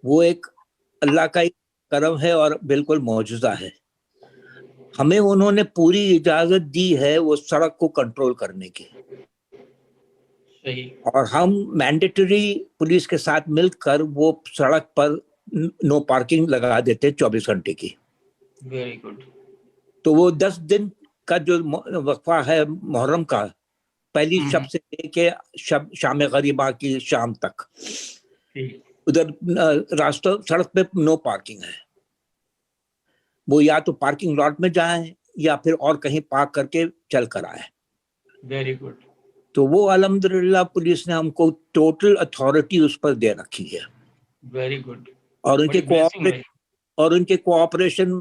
Speaker 3: وہ ایک اللہ کا کرم ہے اور بالکل معجزہ ہے. ہمیں انہوں نے پوری اجازت دی ہے وہ سڑک کو کنٹرول کرنے کی, اور ہم مینڈیٹری پولیس کے ساتھ مل کر وہ سڑک پر نو پارکنگ لگا دیتے 24 گھنٹے کی.
Speaker 1: Very good.
Speaker 3: تو وہ 10 دن کا جو وقفہ ہے محرم کا, پہلی شب سے لے کے شام غریبہ کی شام تک, ادھر راستہ سڑک پہ نو پارکنگ ہے. وہ یا تو پارکنگ لاٹ میں جائیں یا پھر اور کہیں پارک کر کے چل کر آئے.
Speaker 1: Very good.
Speaker 3: تو وہ الحمدللہ پولیس نے ہم کو ٹوٹل اتھارٹی اس پر دے رکھی ہے.
Speaker 1: Very good.
Speaker 3: اور ان کے کوآپریشن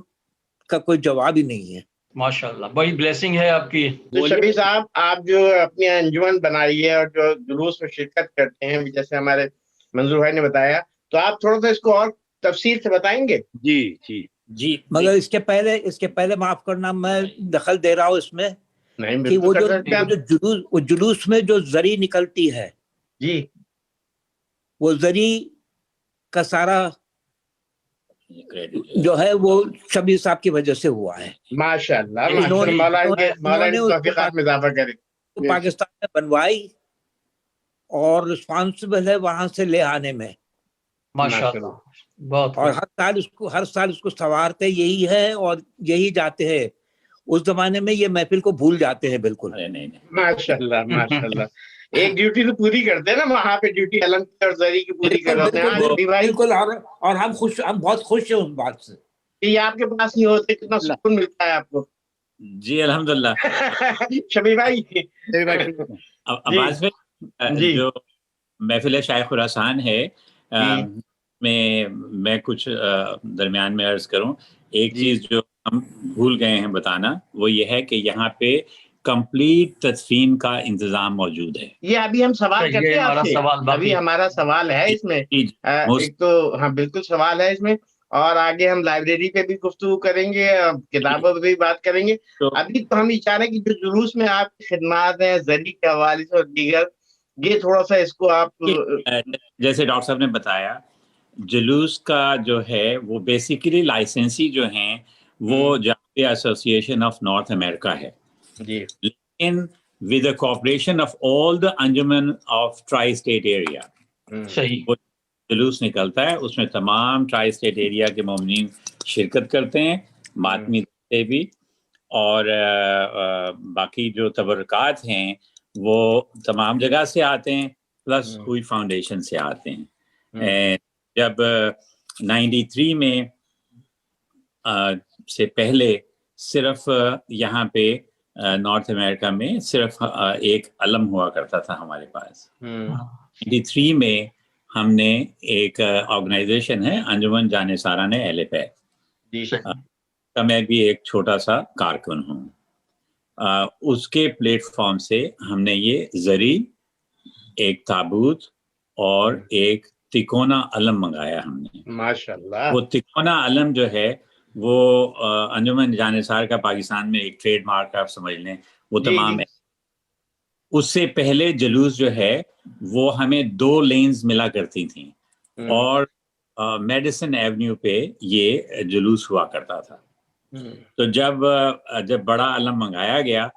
Speaker 3: کا کوئی جواب ہی نہیں ہے.
Speaker 1: ماشاءاللہ, بڑی بلیسنگ ہے آپ کی.
Speaker 4: تو شبیر صاحب, آپ جو اپنی انجمن بنائی ہے اور جو جلوس میں شرکت کرتے ہیں, جیسے ہمارے منظور بھائی نے بتایا, تو آپ تھوڑا سا اس کو اور تفصیل سے بتائیں گے؟
Speaker 3: جی مگر اس کے پہلے معاف کرنا, میں دخل دے رہا ہوں اس میں کہ وہ جلوس میں جو زری نکلتی ہے,
Speaker 4: جی,
Speaker 3: وہ زری کا سارا جو ہے وہ شبیر صاحب کی وجہ سے ہوا ہے.
Speaker 4: ماشاءاللہ, مولا نے توفیقات میں اضافہ کرے.
Speaker 3: پاکستان میں بنوائی اور رسپانسبل ہے وہاں سے لے آنے میں.
Speaker 1: ماشاءاللہ, بہت.
Speaker 3: اور ہر سال اس کو سنوارتے یہی ہے اور یہی جاتے ہیں. اس زمانے میں یہ محفل کو بھول جاتے ہیں بالکل.
Speaker 4: ماشاءاللہ ماشاءاللہ. ایک ڈیوٹی تو پوری کرتے ہیں نا وہاں پہ, ڈیوٹی علم اور زری کی پوری کرتے ہیں
Speaker 3: بالکل. اور ہم بہت خوش ہیں اس بات سے.
Speaker 4: یہ آپ کے پاس نہیں ہوتے کتنا سکون ملتا ہے آپ کو.
Speaker 7: جی الحمدللہ.
Speaker 4: شبیر بھائی,
Speaker 7: عباس بھائی, جو محفل شیخ خراسان ہے, میں کچھ درمیان میں عرض کروں. ایک چیز جو ہم بھول گئے ہیں بتانا, وہ یہ ہے کہ یہاں پہ کمپلیٹ تدفین کا انتظام موجود ہے.
Speaker 4: یہ ابھی ہم سوال کرتے ہیں آپ سے, ابھی ہمارا سوال ہے اس میں. ایک تو ہاں بالکل سوال ہے اس میں, اور آگے ہم لائبریری پہ بھی گفتگو کریں گے, کتابوں پہ بھی بات کریں گے. ابھی تو ہم یہ چاہ رہے ہیں کہ جو جلوس میں آپ کی خدمات ہیں زری کے حوالے سے اور دیگر, یہ تھوڑا سا اس کو آپ,
Speaker 7: جیسے ڈاکٹر صاحب نے بتایا, جلوس کا جو ہے وہ بیسیکلی لائسنسی جو ہیں وہ جامعہ ایسوسیشن آف نارتھ امریکہ ہے, لیکن with the cooperation of all the Anjuman of tri state area.
Speaker 1: صحیح.
Speaker 7: جلوس نکلتا ہے, اس میں تمام ٹرائی اسٹیٹ ایریا کے مومنین شرکت کرتے ہیں, ماتمی سے بھی, اور باقی جو تبرکات ہیں وہ تمام جگہ سے آتے ہیں, پلس ہوئی فاؤنڈیشن سے آتے ہیں. جب 93 میں سے پہلے صرف یہاں پہ نارتھ امریکہ میں صرف ایک علم ہوا کرتا تھا ہمارے پاس. 93 میں ہم نے ایک آرگنائزیشن ہے انجمن جان سارا نے اہل بیت, میں بھی ایک چھوٹا سا کارکن ہوں. اس کے پلیٹ فارم سے ہم نے یہ زری, ایک تابوت اور ایک تکونا علم منگایا ہم نے.
Speaker 4: ماشاءاللہ.
Speaker 7: وہ تکونا علم جو ہے وہ انجمن جانثار کا پاکستان میں ایک ٹریڈ مارک آپ سمجھ لیں, وہ تمام. اس سے پہلے جلوس جو ہے وہ ہمیں 2 لینز ملا کرتی تھیں, اور میڈیسن ایونیو پہ یہ جلوس ہوا کرتا تھا. تو جب بڑا علم منگایا گیا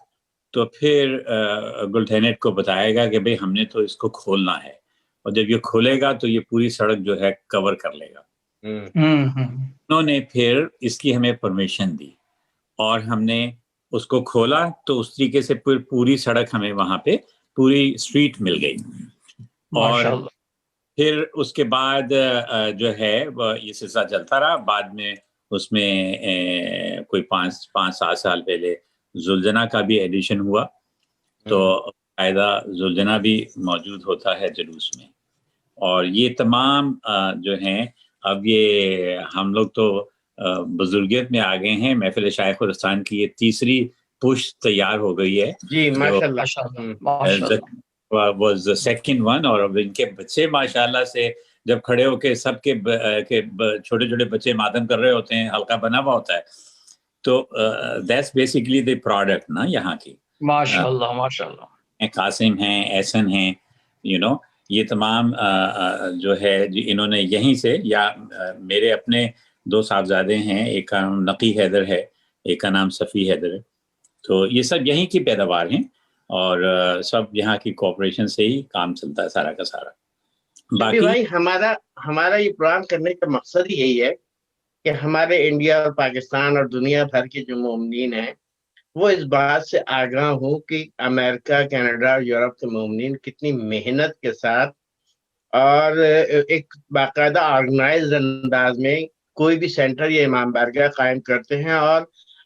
Speaker 7: تو پھر گلٹینٹ کو بتایا گیا کہ بھئی ہم نے تو اس کو کھولنا ہے, اور جب یہ کھولے گا تو یہ پوری سڑک جو ہے کور کر لے گا. انہوں نے پھر اس کی ہمیں پرمیشن دی, اور ہم نے اس کو کھولا تو اس طریقے سے پوری سڑک ہمیں وہاں پہ پوری اسٹریٹ مل گئی. اور پھر اس کے بعد جو ہے یہ سلسلہ چلتا رہا. بعد میں اس میں کوئی 5-7 سال پہلے زلجنا کا بھی ایڈیشن ہوا, تو قاعدہ زلجنا بھی موجود ہوتا ہے جلوس میں. اور یہ تمام جو ہیں, اب یہ ہم لوگ تو بزرگیت میں آ گئے ہیں. محفل شیخ خراسان کی یہ تیسری پشت تیار ہو گئی ہے.
Speaker 4: جی ماشاءاللہ.
Speaker 7: Was the second one. اور اب ان کے بچے ماشاءاللہ سے جب کھڑے ہو کے سب کے چھوٹے چھوٹے بچے ماتم کر رہے ہوتے ہیں, حلقہ بنا ہوا ہوتا ہے, تو دیٹس بیسیکلی دی پروڈکٹ نا یہاں کی.
Speaker 1: ماشاءاللہ ماشاءاللہ.
Speaker 7: ہیں, قاسم ہیں, احسن ہیں, یہ تمام جو ہے انہوں نے یہیں سے, یا میرے اپنے 2 صاحبزادے ہیں, ایک کا نام نقی حیدر ہے, ایک کا نام صفی حیدر ہے, تو یہ سب یہیں کی پیداوار ہیں اور سب یہاں کی کوآپریشن سے ہی کام چلتا ہے سارا کا سارا.
Speaker 4: باقی بھائی ہمارا یہ پروگرام کرنے کا مقصد ہی یہی ہے کہ ہمارے انڈیا اور پاکستان اور دنیا بھر کے جو مومنین ہیں وہ اس بات سے آگاہ ہوں کہ امریکہ, کینیڈا اور یورپ کے مومنین کتنی محنت کے ساتھ اور ایک باقاعدہ آرگنائزڈ انداز میں کوئی بھی سینٹر یا امام بارگاہ قائم کرتے ہیں, اور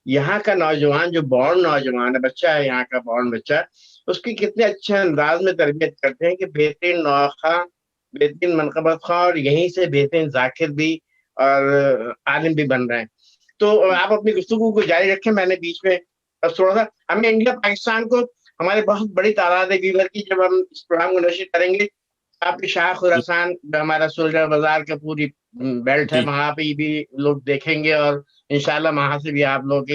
Speaker 4: یہاں کا نوجوان جو بورن نوجوان ہے, بچہ ہے یہاں کا بورن بچہ, اس کی کتنے اچھے انداز میں تربیت کرتے ہیں کہ بہترین نوخواں, بہترین منقبت خواں اور یہیں سے بہترین ذاکر بھی اور عالم بھی بن رہے ہیں. تو آپ اپنی گفتگو کو جاری رکھیں. میں نے بیچ میں تھوڑا سا, ہمیں انڈیا پاکستان کو ہمارے بہت بڑی تعداد ہے ویور کی, جب ہم اس پروگرام کو نشر کریں گے آپ کی شاہ خراسان جو ہمارا سولجر بازار کا پوری بیلٹ ہے وہاں پہ بھی لوگ دیکھیں گے, اور انشاءاللہ وہاں سے بھی آپ لوگ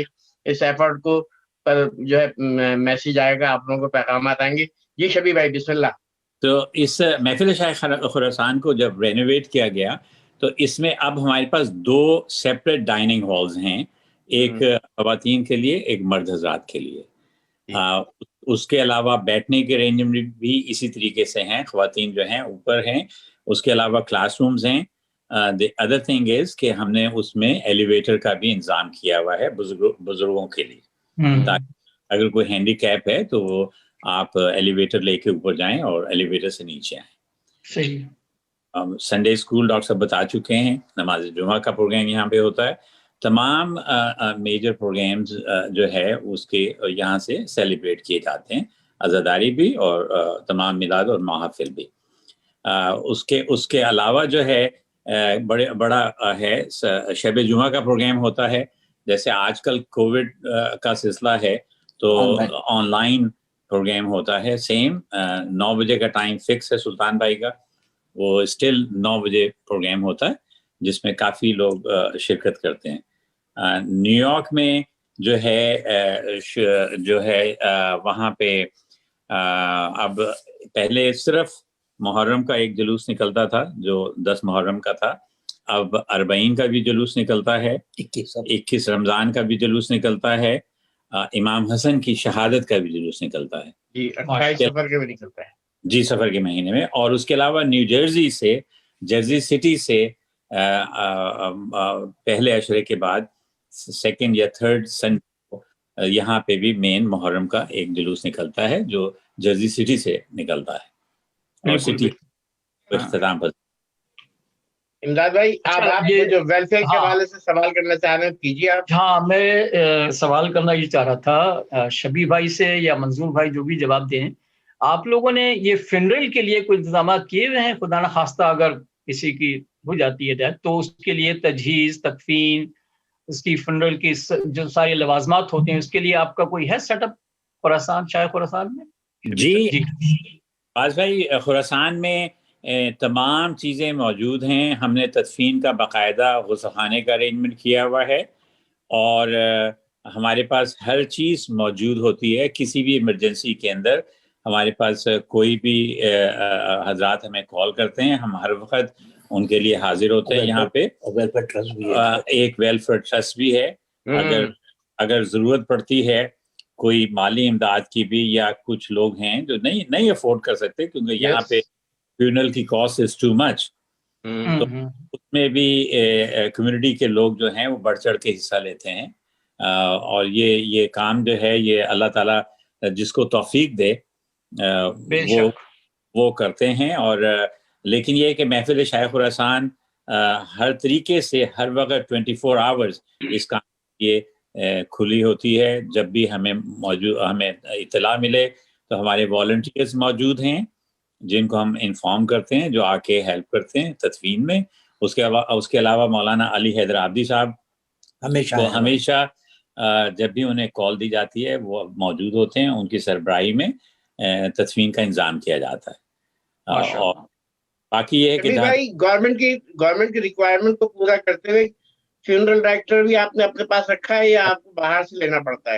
Speaker 4: اس ایفرٹ کو پر جو ہے میسیج آئے گا, آپ لوگوں کو پیغامات آئیں گے. جی شبی بھائی بسم اللہ.
Speaker 7: تو اس محفل شاہ خراسان کو جب رینوویٹ کیا گیا تو اس میں اب ہمارے پاس 2 سیپریٹ ڈائننگ ہالز ہیں, ایک خواتین کے لیے, ایک مرد حضرات کے لیے. اس کے علاوہ بیٹھنے کے ارینجمنٹ بھی اسی طریقے سے ہیں, خواتین جو ہیں اوپر ہیں, اس کے علاوہ کلاس رومز ہیں. the other thing is کہ ہم نے اس میں ایلیویٹر کا بھی انتظام کیا ہوا ہے بزرگوں کے لیے, تاکہ اگر کوئی ہینڈی کیپ ہے تو وہ آپ ایلیویٹر لے کے اوپر جائیں اور ایلیویٹر سے نیچے آئیں.
Speaker 1: صحیح.
Speaker 7: سنڈے اسکول ڈاکٹر صاحب بتا چکے ہیں, نماز جمعہ کا پروگرام یہاں پہ ہوتا ہے, تمام میجر پروگرامز جو ہے اس کے یہاں سے سیلیبریٹ کیے جاتے ہیں, عزاداری بھی اور تمام میلاد اور محافل بھی. اس کے علاوہ جو ہے بڑا ہے شب جمعہ کا پروگرام ہوتا ہے. جیسے آج کل کووڈ کا سلسلہ ہے تو آن لائن پروگرام ہوتا ہے, سیم 9 بجے کا ٹائم فکس ہے سلطان بھائی کا, وہ اسٹل 9 بجے پروگرام ہوتا ہے جس میں کافی لوگ شرکت کرتے ہیں. نیو یارک میں جو ہے وہاں پہ اب پہلے صرف محرم کا ایک جلوس نکلتا تھا جو 10 محرم کا تھا, اب 40 کا بھی جلوس نکلتا ہے, 21 رمضان کا بھی جلوس نکلتا ہے, امام حسن کی شہادت کا بھی جلوس نکلتا ہے,
Speaker 4: جی 28 سفر کے بھی نکلتا ہے,
Speaker 7: جی سفر کے مہینے میں. اور اس کے علاوہ نیو جرسی سے, جرسی سٹی سے پہلے عشرے کے بعد 2nd یا 3rd سنڈے یہاں پہ بھی مین محرم کا ایک جلوس نکلتا ہے جو جرسی سٹی سے نکلتا ہے, اور سٹی اختتام پر.
Speaker 4: امداد بھائی آپ جو ویلفیئر کے حوالے سے سوال کرنا چاہ رہے ہیں کیجیے آپ.
Speaker 1: ہاں, میں سوال کرنا یہ چاہ رہا تھا شبی بھائی سے یا منظور بھائی جو بھی جواب دیں. آپ لوگوں نے یہ فنرل کے لیے کوئی انتظامات کیے ہوئے ہیں؟ خدا نخواستہ اگر کسی کی ہو جاتی ہے ڈیتھ تو اس کے لیے تجہیز, تکفین, اس کی فنرل کی جو سارے لوازمات ہوتے ہیں اس کے لیے آپ کا کوئی ہے سیٹ اپ خراسان, شاہ خراسان میں؟
Speaker 7: جی باز بھائی, خراسان میں تمام چیزیں موجود ہیں. ہم نے تدفین کا باقاعدہ غسل خانے کا ارینجمنٹ کیا ہوا ہے اور ہمارے پاس ہر چیز موجود ہوتی ہے. کسی بھی ایمرجنسی کے اندر ہمارے پاس کوئی بھی حضرات ہمیں کال کرتے ہیں, ہم ہر وقت ان کے لیے حاضر ہوتے ہیں. یہاں پہ ایک ویلفیئر ٹرسٹ بھی ہے, اگر ضرورت پڑتی ہے کوئی مالی امداد کی بھی, یا کچھ لوگ ہیں جو نہیں افورڈ کر سکتے کیونکہ یہاں پہ فیونرل کی کاسٹ از ٹو مچ, تو اس میں بھی کمیونٹی کے لوگ جو ہیں وہ بڑھ چڑھ کے حصہ لیتے ہیں. اور یہ کام جو ہے یہ اللہ تعالیٰ جس کو توفیق دے وہ کرتے ہیں. اور لیکن یہ کہ محفل شاہ خراسان ہر طریقے سے ہر وقت 24 آورز اس کام یہ کھلی ہوتی ہے. جب بھی ہمیں اطلاع ملے تو ہمارے والنٹیئرز موجود ہیں جن کو ہم انفارم کرتے ہیں, جو آ کے ہیلپ کرتے ہیں تدفین میں. اس کے علاوہ مولانا علی حیدر عابدی صاحب ہمیشہ جب بھی انہیں کال دی جاتی ہے وہ موجود ہوتے ہیں, ان کی سربراہی میں تدفین کا انتظام کیا جاتا ہے. اور باقی یہ ہے کہ
Speaker 4: گورنمنٹ کی ریکوائرمنٹ کو پورا کرتے ہوئے فیونرل ڈائریکٹر بھی آپ نے اپنے پاس رکھا ہے یا آپ کو باہر سے لینا پڑتا ہے؟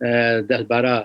Speaker 2: 10-12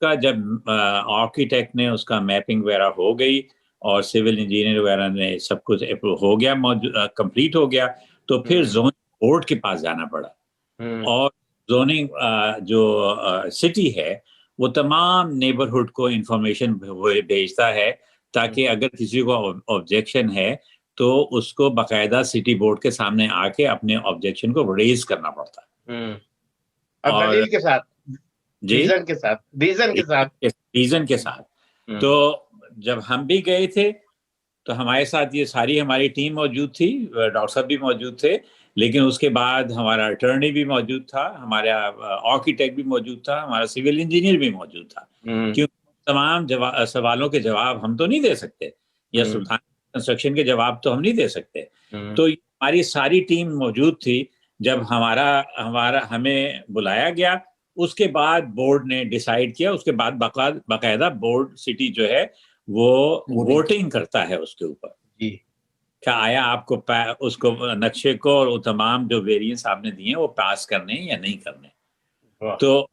Speaker 7: کا جب آرکیٹیکٹ نے اس کا میپنگ وغیرہ ہو گئی اور سول انجینئر وغیرہ نے سب کچھ ہو گیا، کمپلیٹ ہو گیا، تو پھر زوننگ بورڈ کے پاس جانا پڑا. اور زوننگ جو سٹی ہے وہ تمام نیبرہڈ کو انفارمیشن بھیجتا ہے تاکہ اگر کسی کو آبجیکشن ہے تو اس کو باقاعدہ سٹی بورڈ کے سامنے آ کے اپنے آبجیکشن کو ریز کرنا پڑتا ہے.
Speaker 4: اور دلیل کے ساتھ، ریزن کے ساتھ.
Speaker 7: تو جب ہم بھی گئے تھے تو ہمارے ساتھ یہ ساری ہماری ٹیم موجود تھی، ڈاکٹر صاحب بھی موجود تھے، لیکن اس کے بعد ہمارا اٹرنی بھی موجود تھا، ہمارا آرکیٹیکٹ بھی موجود تھا، ہمارا سول انجینئر بھی موجود تھا. کیونکہ تمام سوالوں کے جواب ہم تو نہیں دے سکتے، یا سلطان کنسٹرکشن کے جواب تو ہم نہیں دے سکتے. تو ہماری ساری ٹیم موجود تھی. جب ہمیں بلایا گیا، اس کے بعد بورڈ نے ڈیسائیڈ کیا، اس کے بعد باقاعدہ بورڈ سٹی جو ہے وہ ووٹنگ کرتا ہے اس کے اوپر کہ آیا آپ کو اس کو نقشے کو اور وہ تمام جو ویریئنس آپ نے دیے وہ پاس کرنے یا نہیں کرنے. تو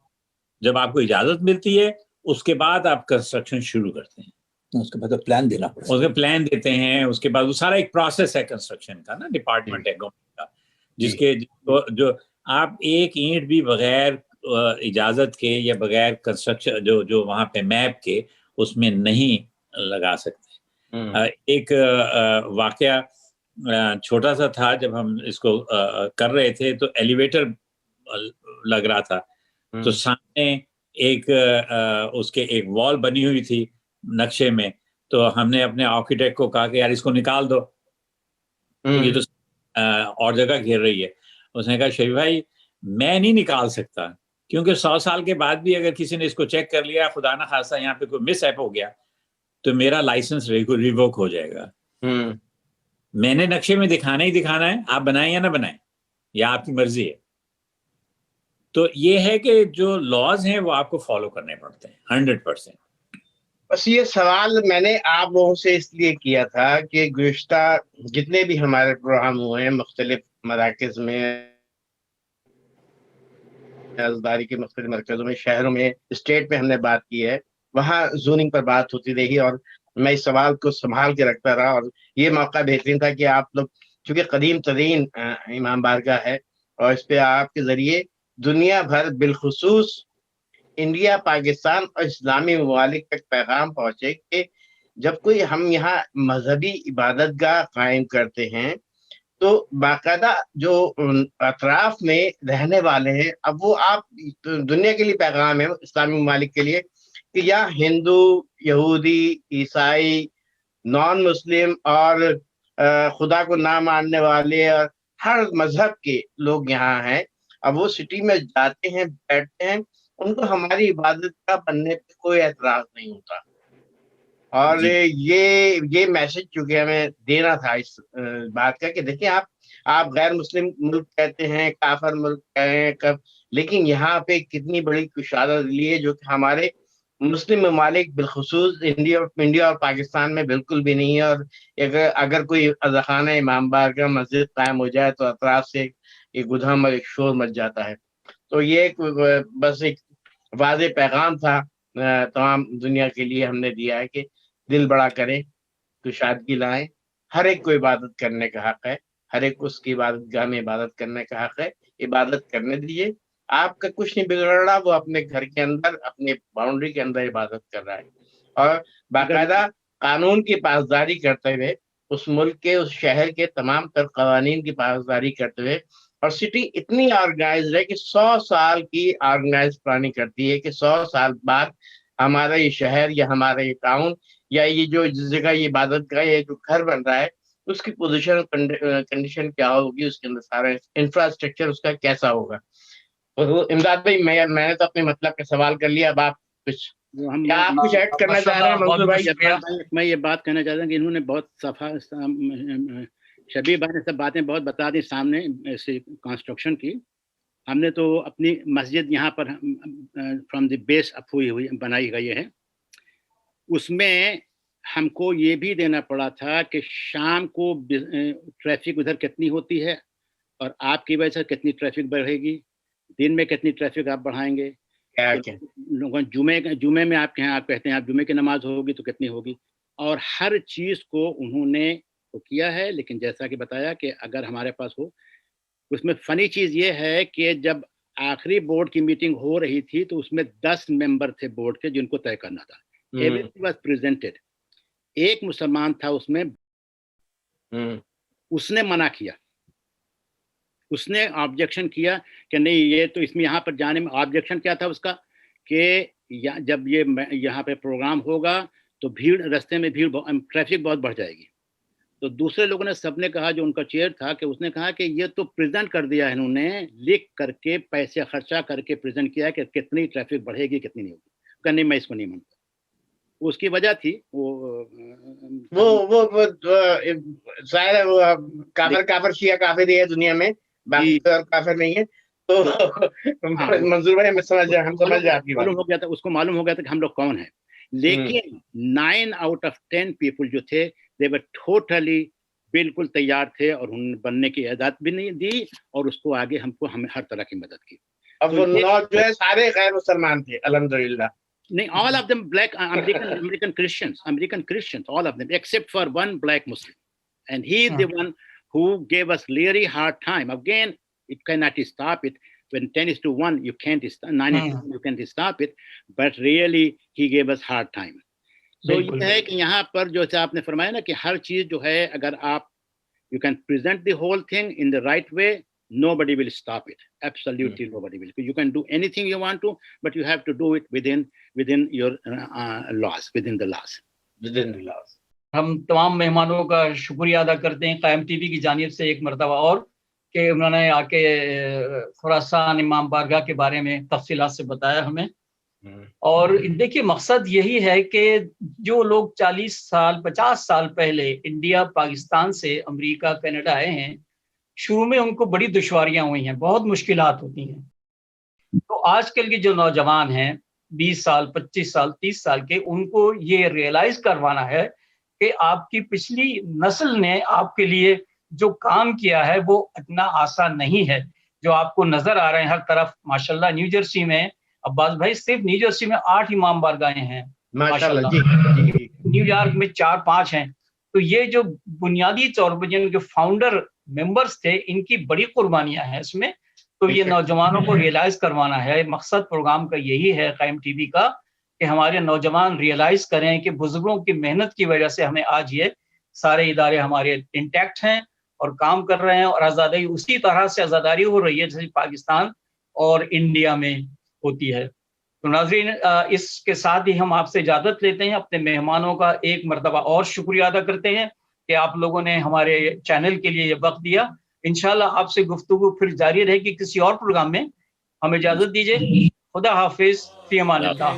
Speaker 7: جب آپ کو اجازت ملتی ہے اس کے بعد آپ کنسٹرکشن شروع کرتے ہیں.
Speaker 3: اس کے بعد پلان دینا پڑتا ہے،
Speaker 7: اس کے پلان دیتے ہیں. اس کے بعد وہ سارا ایک پروسیس ہے کنسٹرکشن کا نا، ڈپارٹمنٹ ہے گورنمنٹ کا، جس کے جو آپ ایک اینٹ بھی بغیر اجازت کے یا بغیر کنسٹرکشن جو وہاں پہ میپ کے اس میں نہیں لگا سکتے. ایک واقعہ چھوٹا سا تھا، جب ہم اس کو کر رہے تھے تو ایلیویٹر لگ رہا تھا، تو سامنے ایک اس کے ایک وال بنی ہوئی تھی نقشے میں. تو ہم نے اپنے آرکیٹیکٹ کو کہا کہ یار اس کو نکال دو، یہ تو اور جگہ گھیر رہی ہے. اس نے کہا شریف بھائی میں نہیں نکال سکتا، کیونکہ 100 سال کے بعد بھی اگر کسی نے اس کو چیک کر لیا، خدا نہ خواستہ یہاں پہ کوئی مس ایپ ہو گیا تو میرا لائسنس ریووک ہو جائے گا. میں نے نقشے میں دکھانا ہی دکھانا ہے، آپ بنائیں یا نہ بنائیں، یا آپ کی مرضی ہے. تو یہ ہے کہ جو لاز ہیں وہ آپ کو فالو کرنے پڑتے ہیں 100%.
Speaker 4: بس یہ سوال میں نے آپ لوگوں سے اس لیے کیا تھا کہ گزشتہ جتنے بھی ہمارے پروگرام ہوئے ہیں مختلف مراکز میں، رازداری کے مختلف مرکزوں میں، شہروں میں، اسٹیٹ میں ہم نے بات کی ہے، وہاں زوننگ پر بات ہوتی رہی اور میں اس سوال کو سنبھال کے رکھتا رہا. اور یہ موقع بہترین تھا کہ آپ لوگ، چونکہ قدیم ترین امام بارگاہ ہے اور اس پہ آپ کے ذریعے دنیا بھر بالخصوص انڈیا، پاکستان اور اسلامی ممالک تک پیغام پہنچے کہ جب کوئی ہم یہاں مذہبی عبادت گاہ قائم کرتے ہیں تو باقاعدہ جو اطراف میں رہنے والے ہیں، اب وہ آپ دنیا کے لیے پیغام ہے اسلامی ممالک کے لیے کہ یا ہندو، یہودی، عیسائی، نان مسلم اور خدا کو نہ ماننے والے اور ہر مذہب کے لوگ یہاں ہیں. اب وہ سٹی میں جاتے ہیں، بیٹھتے ہیں، ان کو ہماری عبادت کا بننے پہ کوئی اعتراض نہیں ہوتا. اور یہ میسج چونکہ ہمیں دینا تھا اس بات کا کہ دیکھیں آپ غیر مسلم ملک کہتے ہیں، کافر ملک کہتے ہیں، لیکن یہاں پہ کتنی بڑی کشادہ دلی ہے جو کہ ہمارے مسلم ممالک بالخصوص انڈیا اور پاکستان میں بالکل بھی نہیں ہے. اور اگر کوئی اذاخانہ امام بارگاہ مسجد قائم ہو جائے تو اطراف سے ایک گدھم اور ایک شور مچ جاتا ہے. تو یہ بس ایک واضح پیغام تھا تمام دنیا کے لیے ہم نے دیا ہے کہ دل بڑا کریں، کشادگی لائیں. ہر ایک کو عبادت کرنے کا حق ہے، ہر ایک کو اس کی عبادت گاہ میں عبادت کرنے کا حق ہے. عبادت کرنے دیجیے، آپ کا کچھ نہیں بگڑ رہا، وہ اپنے گھر کے اندر اپنے باؤنڈری کے اندر عبادت کر رہا ہے اور باقاعدہ قانون کی پاسداری کرتے ہوئے، اس ملک کے، اس شہر کے تمام تر قوانین کی پاسداری کرتے ہوئے. اور سٹی اتنی آرگنائزڈ ہے کہ 100 سال کی آرگنائز پلاننگ کرتی ہے کہ 100 سال بعد ہمارا یہ شہر یا ہمارا یہ ٹاؤن یا یہ جو جس جگہ یہ عبادت کا یہ جو گھر بن رہا ہے اس کی پوزیشن کنڈیشن کیا ہوگی، اس کے اندر سارا انفراسٹرکچر اس کا کیسا ہوگا. امداد بھائی میں نے تو اپنے مطلب کا سوال کر لیا، اب آپ کچھ ایڈ کرنا چاہ رہے ہیں منظور بھائی؟
Speaker 2: میں یہ بات کہنا چاہتا ہوں کہ انہوں نے بہت شبیر بھائی نے سب باتیں بہت بتا دی سامنے کنسٹرکشن کی. ہم نے تو اپنی مسجد یہاں پر فرام دی بیس اپ ہوئی بنائی گئی ہے. اس میں ہم کو یہ بھی دینا پڑا تھا کہ شام کو ٹریفک ادھر کتنی ہوتی ہے اور آپ کی وجہ سے کتنی ٹریفک بڑھے گی، دن میں کتنی ٹریفک آپ بڑھائیں گے. جمعے میں آپ کے ہیں، آپ کہتے ہیں آپ جمعے کی نماز ہوگی تو کتنی ہوگی، اور ہر چیز کو انہوں نے کیا ہے. لیکن جیسا کہ بتایا کہ اگر ہمارے پاس ہو، اس میں فنی چیز یہ ہے کہ جب آخری بورڈ کی میٹنگ ہو رہی تھی تو اس میں 10 ممبر تھے بورڈ کے جن کو طے کرنا تھا. Everything was presented. ایک مسلمان تھا اس میں، اس نے منع کیا، اس نے آبجیکشن کیا کہ نہیں یہ تو اس میں یہاں پر جانے میں. آبجیکشن کیا تھا اس کا کہ جب یہ یہاں پہ پروگرام ہوگا تو بھیڑ، رستے میں بھیڑ، ٹریفک بہت بڑھ جائے گی. تو دوسرے لوگوں نے سب نے کہا، جو ان کا چیئر تھا، کہ اس نے کہا کہ یہ تو پریزنٹ کر دیا ہے انہوں نے، لکھ کر کے پیسے خرچہ کر کے پریزنٹ کیا کہ کتنی ٹریفک بڑھے گی کتنی نہیں ہوگی. کہ نہیں میں اس کو نہیں مانتا. اس کی وجہ تھی وہ
Speaker 4: ظاہر ہے وہ کافر شیعہ کافر ہی ہے دنیا میں، باقی کافر نہیں ہے. تو منظور بھائی ہم سمجھ جائے آپ کی بات.
Speaker 2: معلوم ہو گیا تھا، اس کو معلوم ہو گیا تھا کہ ہم لوگ کون ہیں. لیکن 9 out of 10 پیپل جو تھے they were totally بالکل تیار تھے، اور انہوں نے بننے کی اجازت بھی نہیں دی، اور اس کو آگے ہمیں ہر طرح کی مدد کی.
Speaker 4: اب وہ 9 جو ہے سارے غیر مسلمان تھے الحمدللہ.
Speaker 2: نہیں، all of them black American Christians, all of them except for one black Muslim, and he is the one who gave us really hard time. Again, it cannot stop it. When 10:1, you can't stop. 9:1, you can't stop it. But really, he gave us hard time. So یہ ہے کہ یہاں پر جو آپ نے فرمایا نا کہ ہر چیز جو ہے اگر آپ you can present the whole thing in the right way, nobody will stop it. Absolutely nobody will. You can do anything you want to, but you have to do it within your laws, within the laws.
Speaker 1: ہم تمام مہمانوں کا شکریہ ادا کرتے ہیں قائم T V کی جانب سے ایک مرتبہ اور، کہ انہوں نے آ کے خراسان امام بارگاہ کے بارے میں تفصیلات سے بتایا ہمیں. اور دیکھیے مقصد یہی ہے کہ جو لوگ 40 سال 50 سال پہلے انڈیا پاکستان سے امریکہ کینیڈا آئے ہیں، شروع میں ان کو بڑی دشواریاں ہوئی ہیں، بہت مشکلات ہوتی ہیں. تو آج کل کے جو نوجوان ہیں 20 سال 25 سال 30 سال کے، ان کو یہ ریئلائز کروانا ہے کہ آپ کی پچھلی نسل نے آپ کے لیے جو کام کیا ہے وہ اتنا آسان نہیں ہے جو آپ کو نظر آ رہے ہیں ہر طرف. ماشاءاللہ نیو جرسی میں عباس بھائی صرف نیو جرسی میں 8 امام بارگاہیں ہیں ماشاءاللہ. نیو یارک میں 4-5 ہیں. تو یہ جو بنیادی طور پر جن کے فاؤنڈر ممبرز تھے، ان کی بڑی قربانیاں ہیں اس میں. تو یہ نوجوانوں کو ریئلائز کروانا ہے. مقصد پروگرام کا یہی ہے قائم ٹی وی کا، کہ ہمارے نوجوان ریئلائز کریں کہ بزرگوں کی محنت کی وجہ سے ہمیں آج یہ سارے ادارے ہمارے انٹیکٹ ہیں اور کام کر رہے ہیں، اور آزادی اسی طرح سے آزاداری ہو رہی ہے جیسے پاکستان اور انڈیا میں ہوتی ہے. تو ناظرین، اس کے ساتھ ہی ہم آپ سے اجازت لیتے ہیں. اپنے مہمانوں کا ایک مرتبہ اور شکریہ ادا کرتے ہیں کہ آپ لوگوں نے ہمارے چینل کے لیے یہ وقت دیا. انشاءاللہ آپ سے گفتگو پھر جاری رہے گی کسی اور پروگرام میں. ہمیں اجازت دیجیے. خدا حافظ، فی امان اللہ.